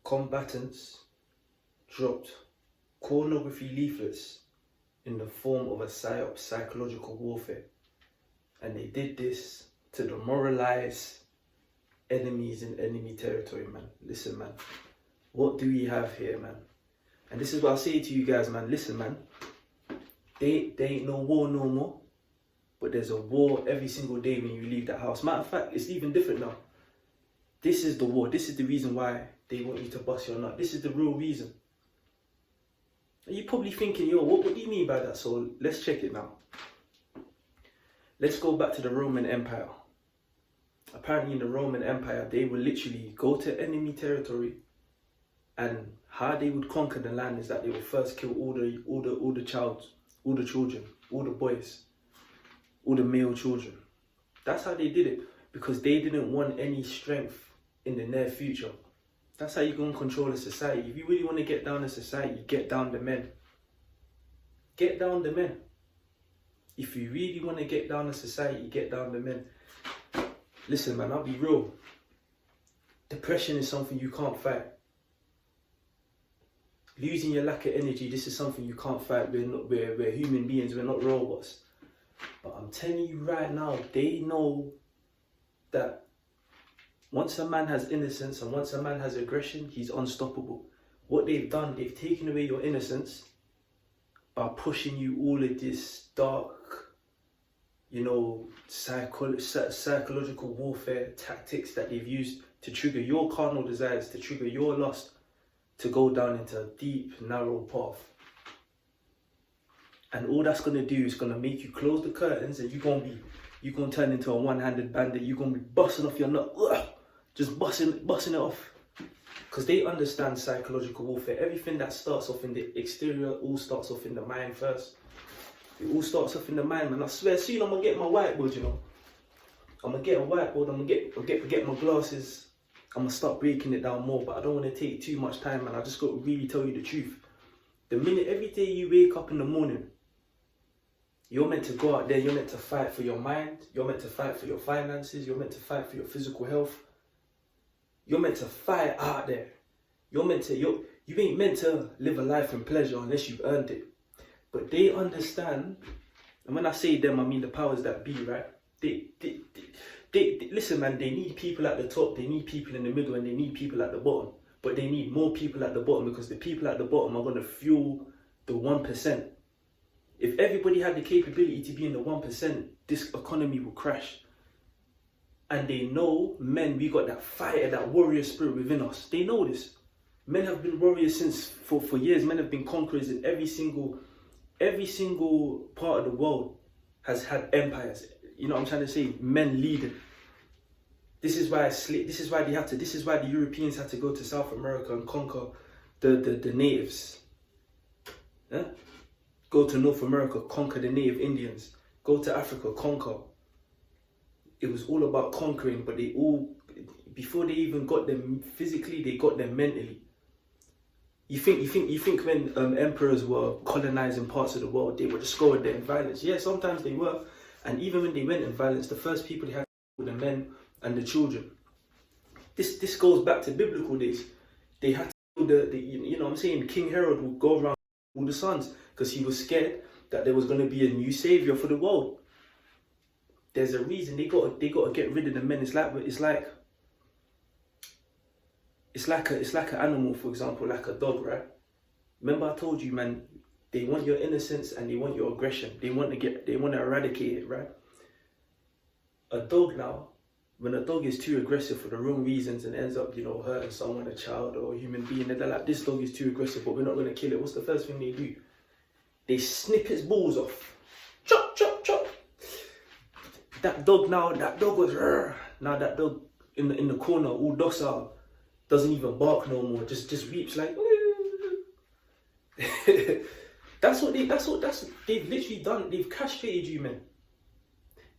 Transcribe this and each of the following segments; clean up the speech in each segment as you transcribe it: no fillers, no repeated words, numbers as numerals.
combatants dropped pornography leaflets in the form of a psyop, psychological warfare. And they did this to demoralize enemies in enemy territory, man. Listen, man. What do we have here, man? And this is what I say to you guys, man. Listen, man. They ain't no war no more. But there's a war every single day when you leave that house. Matter of fact, it's even different now. This is the war. This is the reason why they want you to bust your nut. This is the real reason. And you're probably thinking, yo, what do you mean by that? So let's check it now. Let's go back to the Roman Empire. Apparently in the Roman Empire, they would literally go to enemy territory, and how they would conquer the land is that they would first kill all the children, all the boys, all the male children. That's how they did it, because they didn't want any strength in the near future. That's how you're going to control a society. If you really want to get down a society, get down the men. Get down the men. If you really want to get down a society, get down the men. Listen, man, I'll be real. Depression is something you can't fight. Losing your lack of energy, this is something you can't fight. We're human beings, we're not robots. But I'm telling you right now, they know that once a man has innocence and once a man has aggression, he's unstoppable. What they've done, they've taken away your innocence by pushing you all of this dark, psychological warfare tactics that they've used to trigger your carnal desires, to trigger your lust, to go down into a deep, narrow path. And all that's going to do is going to make you close the curtains, and you're going to turn into a one-handed bandit. You're going to be busting off your nut, just busting it off. Because they understand psychological warfare. Everything that starts off in the exterior all starts off in the mind first. It all starts off in the mind, man. I swear, soon I'm going to get my whiteboard, you know. I'm going to get a whiteboard, I'm going to get my glasses. I'm going to start breaking it down more, but I don't want to take too much time, man. I just got to really tell you the truth. The minute, every day you wake up in the morning, you're meant to go out there, you're meant to fight for your mind, you're meant to fight for your finances, you're meant to fight for your physical health. You're meant to fight out there. You ain't meant to live a life in pleasure unless you've earned it. But they understand, and when I say them, I mean the powers that be, right? They listen, man, they need people at the top, they need people in the middle, and they need people at the bottom. But they need more people at the bottom, because the people at the bottom are going to fuel the 1%. If everybody had the capability to be in the 1%, this economy will crash. And they know, men, we got that fighter, that warrior spirit within us. They know this. Men have been warriors for years. Men have been conquerors in every single part of the world has had empires. You know what I'm trying to say? Men leading. This is why the Europeans had to go to South America and conquer the natives. Yeah? Go to North America, conquer the native Indians. Go to Africa, conquer. It was all about conquering, but before they even got them physically, they got them mentally. You think when emperors were colonizing parts of the world, they were just going there in violence? Yeah, sometimes they were. And even when they went in violence, the first people they had were the men and the children. This goes back to biblical days. They had to kill you know what I'm saying, King Herod would go around all the sons because he was scared that there was going to be a new savior for the world. There's a reason they got to get rid of the men. It's like an animal, for example, like a dog, right? Remember I told you, man, they want your innocence and they want your aggression. They want to eradicate it, right? A dog now, when a dog is too aggressive for the wrong reasons and ends up, hurting someone, a child or a human being, and they're like, this dog is too aggressive, but we're not going to kill it. What's the first thing they do? They snip its balls off. Chop, chop, chop. That dog was, now that dog in the corner, all docile, doesn't even bark no more, just weeps like, that's what they've literally done. They've castrated you, man.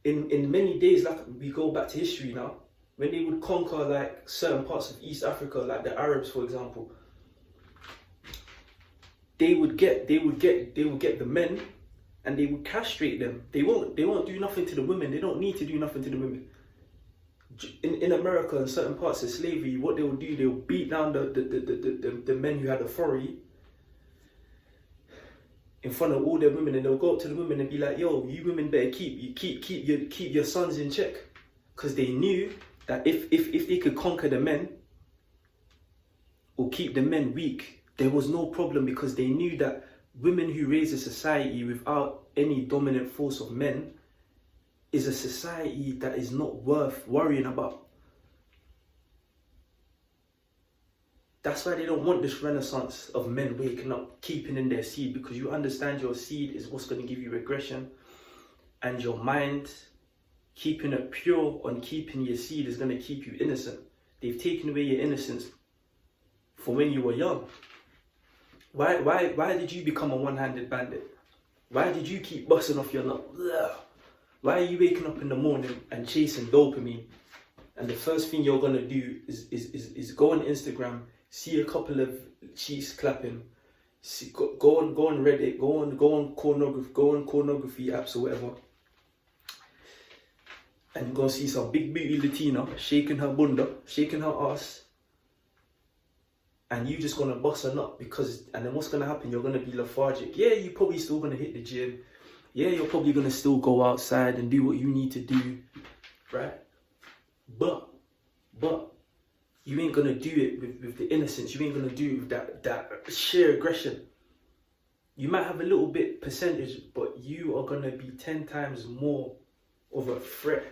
In many days, like we go back to history now, when they would conquer like certain parts of East Africa, like the Arabs, for example, they would get the men and they would castrate them. They won't do nothing to the women. They don't need to do nothing to the women. in America and certain parts of slavery, what they will do, they'll beat down the men who had authority in front of all their women, and they'll go up to the women and be like, yo, you women better keep your sons in check. Because they knew that if they could conquer the men or keep the men weak, there was no problem, because they knew that women who raise a society without any dominant force of men is a society that is not worth worrying about. That's why they don't want this renaissance of men waking up, keeping in their seed, because you understand your seed is what's going to give you regression, and your mind, keeping it pure on keeping your seed, is going to keep you innocent. They've taken away your innocence from when you were young. Why did you become a one-handed bandit? Why did you keep busting off your nut? Ugh. Why are you waking up in the morning and chasing dopamine? And the first thing you're going to do is go on Instagram, see a couple of cheeks clapping, go on Reddit, go on pornography apps or whatever, and you're going to see some big booty Latina shaking her bunda, shaking her ass, and you just going to bust her nut, and then what's going to happen? You're going to be lethargic. Yeah, you're probably still going to hit the gym. Yeah, you're probably going to still go outside and do what you need to do, right? But you ain't going to do it with the innocence. You ain't going to do it with that sheer aggression. You might have a little bit percentage, but you are going to be 10 times more of a threat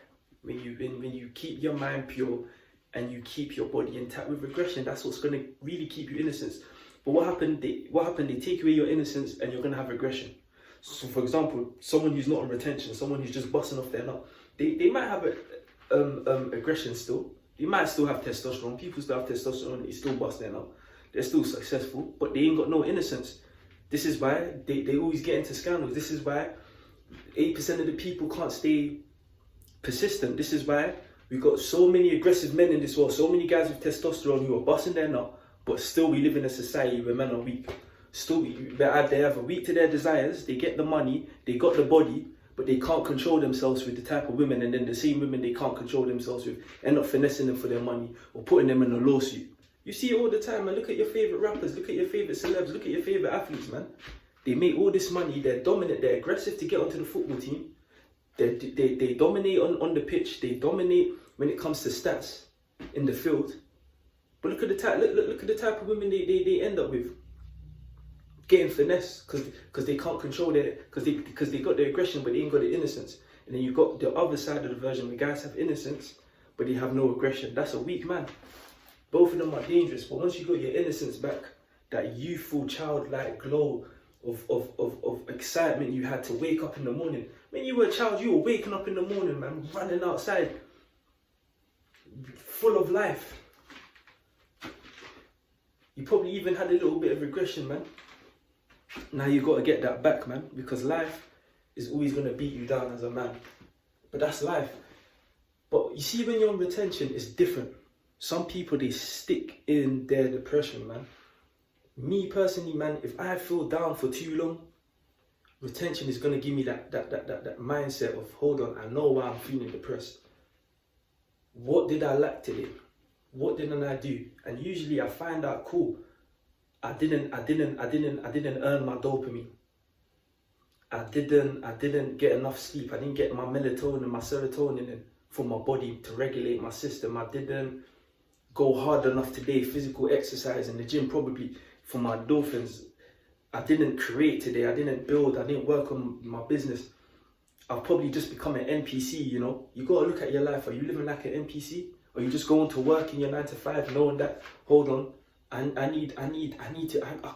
when you keep your mind pure and you keep your body intact. With aggression, that's what's going to really keep you innocent. But what happened? They take away your innocence and you're going to have aggression. So, for example, someone who's not on retention, someone who's just busting off their nut, they might have aggression still. They might still have testosterone. People still have testosterone. They still bust their nut. They're still successful, but they ain't got no innocence. This is why they always get into scandals. This is why 8% of the people can't stay persistent. This is why we got so many aggressive men in this world, so many guys with testosterone who are busting their nut, but still we live in a society where men are weak. Still, they're either weak to their desires, they get the money, they got the body, but they can't control themselves with the type of women, and then the same women they can't control themselves with end up finessing them for their money or putting them in a lawsuit. You see it all the time, man. Look at your favourite rappers, look at your favourite celebs, look at your favourite athletes, man. They make all this money, they're dominant, they're aggressive to get onto the football team. They dominate on the pitch, they dominate when it comes to stats in the field. But look at the type of women they end up with. Getting finesse because they can't control their, because they got their aggression but they ain't got the innocence. And then you got the other side of the version where guys have innocence but they have no aggression. That's a weak man. Both of them are dangerous, but once you got your innocence back, that youthful childlike glow of excitement you had to wake up in the morning. When you were a child, you were waking up in the morning, man, running outside, full of life. You probably even had a little bit of regression, man. Now you got to get that back, man, because life is always going to beat you down as a man. But that's life. But you see, when you're on retention, it's different. Some people, they stick in their depression, man. Me personally, man, if I feel down for too long, retention is going to give me that mindset of, hold on, I know why I'm feeling depressed. What did I lack today? What didn't I do? And usually I find out, cool, I didn't earn my dopamine. I didn't get enough sleep. I didn't get my melatonin, my serotonin in for my body to regulate my system. I didn't go hard enough today, physical exercise in the gym, probably for my endorphins. I didn't create today. I didn't build. I didn't work on my business. I've probably just become an NPC, you know. You got to look at your life. Are you living like an NPC? Or you just going to work in your 9 to 5 knowing that, hold on, I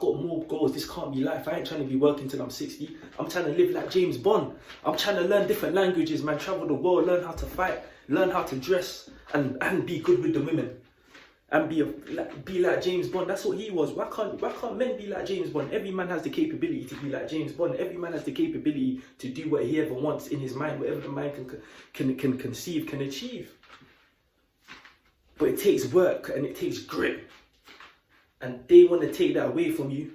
got more goals. This can't be life. I ain't trying to be working till I'm 60. I'm trying to live like James Bond. I'm trying to learn different languages, man. Travel the world, learn how to fight, learn how to dress, and be good with the women. And be like James Bond. That's what he was. Why can't men be like James Bond? Every man has the capability to be like James Bond. Every man has the capability to do what he ever wants in his mind, whatever the mind can conceive, can achieve. But it takes work and it takes grit. And they want to take that away from you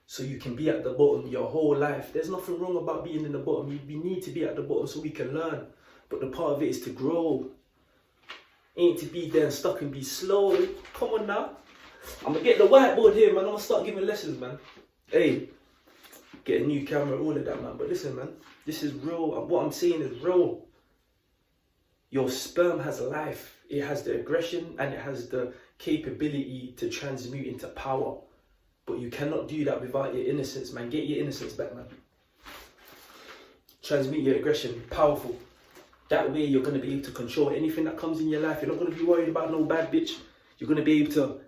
so you can be at the bottom your whole life. There's nothing wrong about being in the bottom. We need to be at the bottom so we can learn. But the part of it is to grow. Ain't to be there and stuck and be slow. Come on now. I'm gonna get the whiteboard here, man. I'm gonna start giving lessons, man. Hey, get a new camera, all of that, man. But listen, man, this is real. And what I'm saying is real. Your sperm has life. It has the aggression and it has the capability to transmute into power. But you cannot do that without your innocence, man. Get your innocence back, man. Transmute your aggression. Powerful. That way you're going to be able to control anything that comes in your life. You're not going to be worried about no bad bitch. You're going to be able to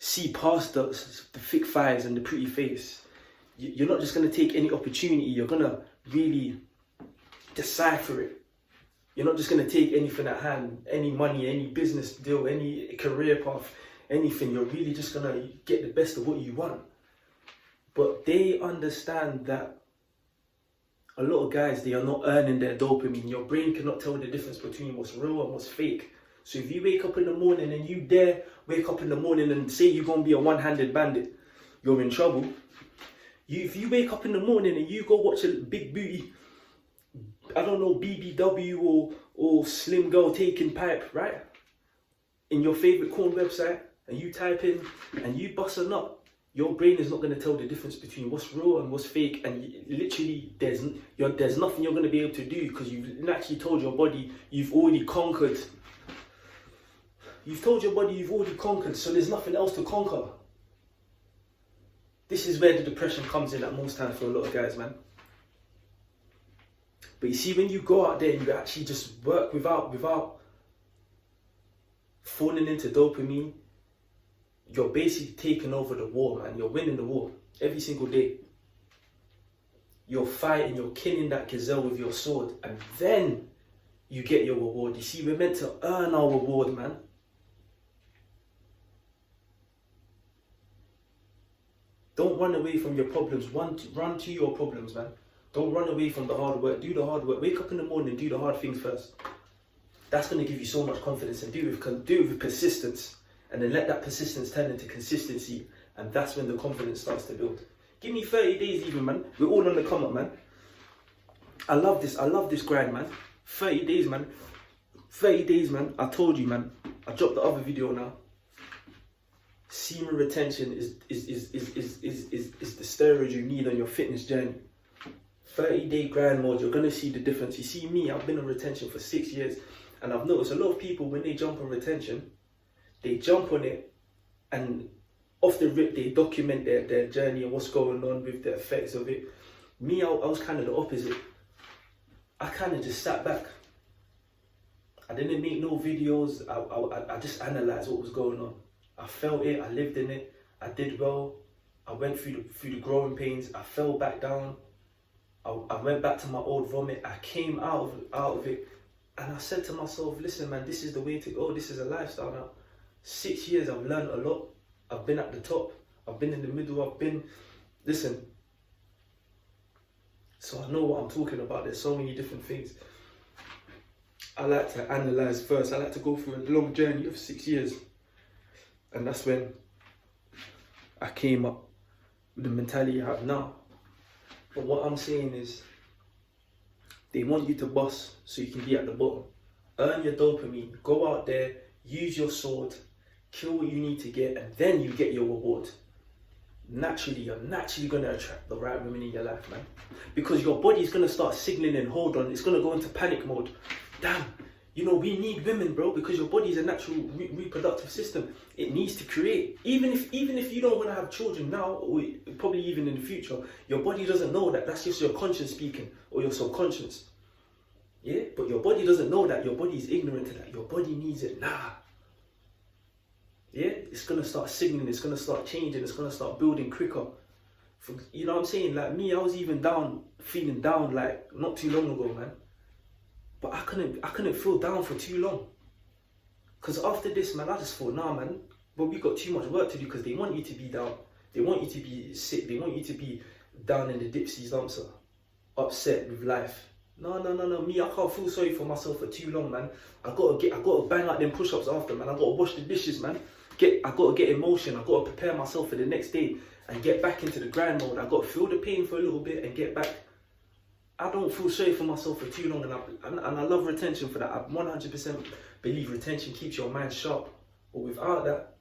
see past the thick thighs and the pretty face. You're not just going to take any opportunity. You're going to really decipher it. You're not just going to take anything at hand, any money, any business deal, any career path, anything. You're really just going to get the best of what you want. But they understand that a lot of guys, they are not earning their dopamine. Your brain cannot tell the difference between what's real and what's fake. So if you wake up in the morning and you dare wake up in the morning and say you're going to be a one-handed bandit, you're in trouble. If you wake up in the morning and you go watch a big booty, I don't know, BBW or Slim Girl taking pipe, right? In your favorite corn website, and you type in and you bust a nut, your brain is not going to tell the difference between what's real and what's fake. And literally, there's nothing you're going to be able to do because you've actually told your body you've already conquered. You've told your body you've already conquered, so there's nothing else to conquer. This is where the depression comes in at most times for a lot of guys, man. But you see, when you go out there and you actually just work without falling into dopamine, you're basically taking over the war, man. You're winning the war every single day. You're fighting, you're killing that gazelle with your sword, and then you get your reward. You see, we're meant to earn our reward, man. Don't run away from your problems. Run to your problems, man. Don't run away from the hard work. Do the hard work. Wake up in the morning and do the hard things first. That's going to give you so much confidence, and do it with persistence. And then let that persistence turn into consistency. And that's when the confidence starts to build. Give me 30 days even, man. We're all on the come up, man. I love this grind, man. 30 days, man. 30 days, man. I told you, man. I dropped the other video now. Semen retention is the steroid you need on your fitness journey. 30-day grind mode, you're gonna see the difference. You see me, I've been on retention for 6 years, and I've noticed a lot of people, when they jump on retention, they jump on it and off the rip they document their journey and what's going on with the effects of it. Me, I was kind of the opposite. I kind of just sat back. I didn't make no videos. I just analysed what was going on. I felt it, I lived in it, I did well. I went through the growing pains. I fell back down. I went back to my old vomit. I came out of it, and I said to myself, listen, man, this is the way to go. This is a lifestyle now. 6 years, I've learned a lot. I've been at the top. I've been in the middle. Listen. So I know what I'm talking about. There's so many different things. I like to analyse first. I like to go through a long journey of 6 years. And that's when I came up with the mentality I have now. But what I'm saying is, they want you to boss so you can be at the bottom. Earn your dopamine. Go out there, use your sword, kill what you need to get, and then you get your reward. Naturally, you're naturally going to attract the right women in your life, man. Because your body is going to start signaling, hold on, it's going to go into panic mode. Damn, you know, we need women, bro, because your body is a natural reproductive system. It needs to create. Even if you don't want to have children now, or probably even in the future, your body doesn't know that. That's just your conscience speaking, or your subconscious. Yeah, but your body doesn't know that. Your body is ignorant to that. Your body needs it now. Yeah, it's going to start signaling, it's going to start changing, it's going to start building quicker. You know what I'm saying? Like me, I was even feeling down like not too long ago, man. But I couldn't feel down for too long. Because after this, man, I just thought, nah, man, but we got too much work to do, because they want you to be down. They want you to be sick. They want you to be down in the dipsies dumpster, upset with life. No. Me, I can't feel sorry for myself for too long, man. I gotta bang out them push-ups after, man. I gotta wash the dishes, man. I gotta get emotion. I gotta prepare myself for the next day and get back into the grind mode. I gotta feel the pain for a little bit and get back. I don't feel sorry for myself for too long, and I love retention for that. I 100% believe retention keeps your mind sharp. But without that,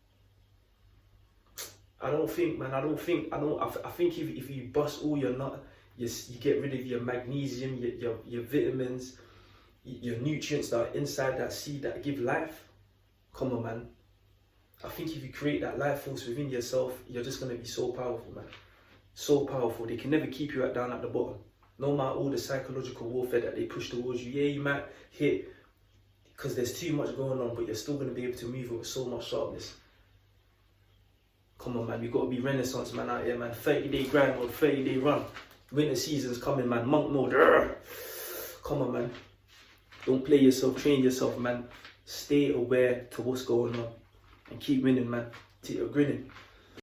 I think if you bust all your nut, you get rid of your magnesium, your vitamins, your nutrients that are inside that seed that give life. Come on, man. I think if you create that life force within yourself, you're just gonna be so powerful, man. So powerful. They can never keep you down at the bottom. No matter all the psychological warfare that they push towards you. Yeah, you might hit because there's too much going on, but you're still gonna be able to move with so much sharpness. Come on, man, you gotta be Renaissance man out here, man. 30-day grind mode, 30-day run. Winter season's coming, man. Monk mode. Come on, man. Don't play yourself, train yourself, man. Stay aware to what's going on and keep winning, man. Till you're grinning.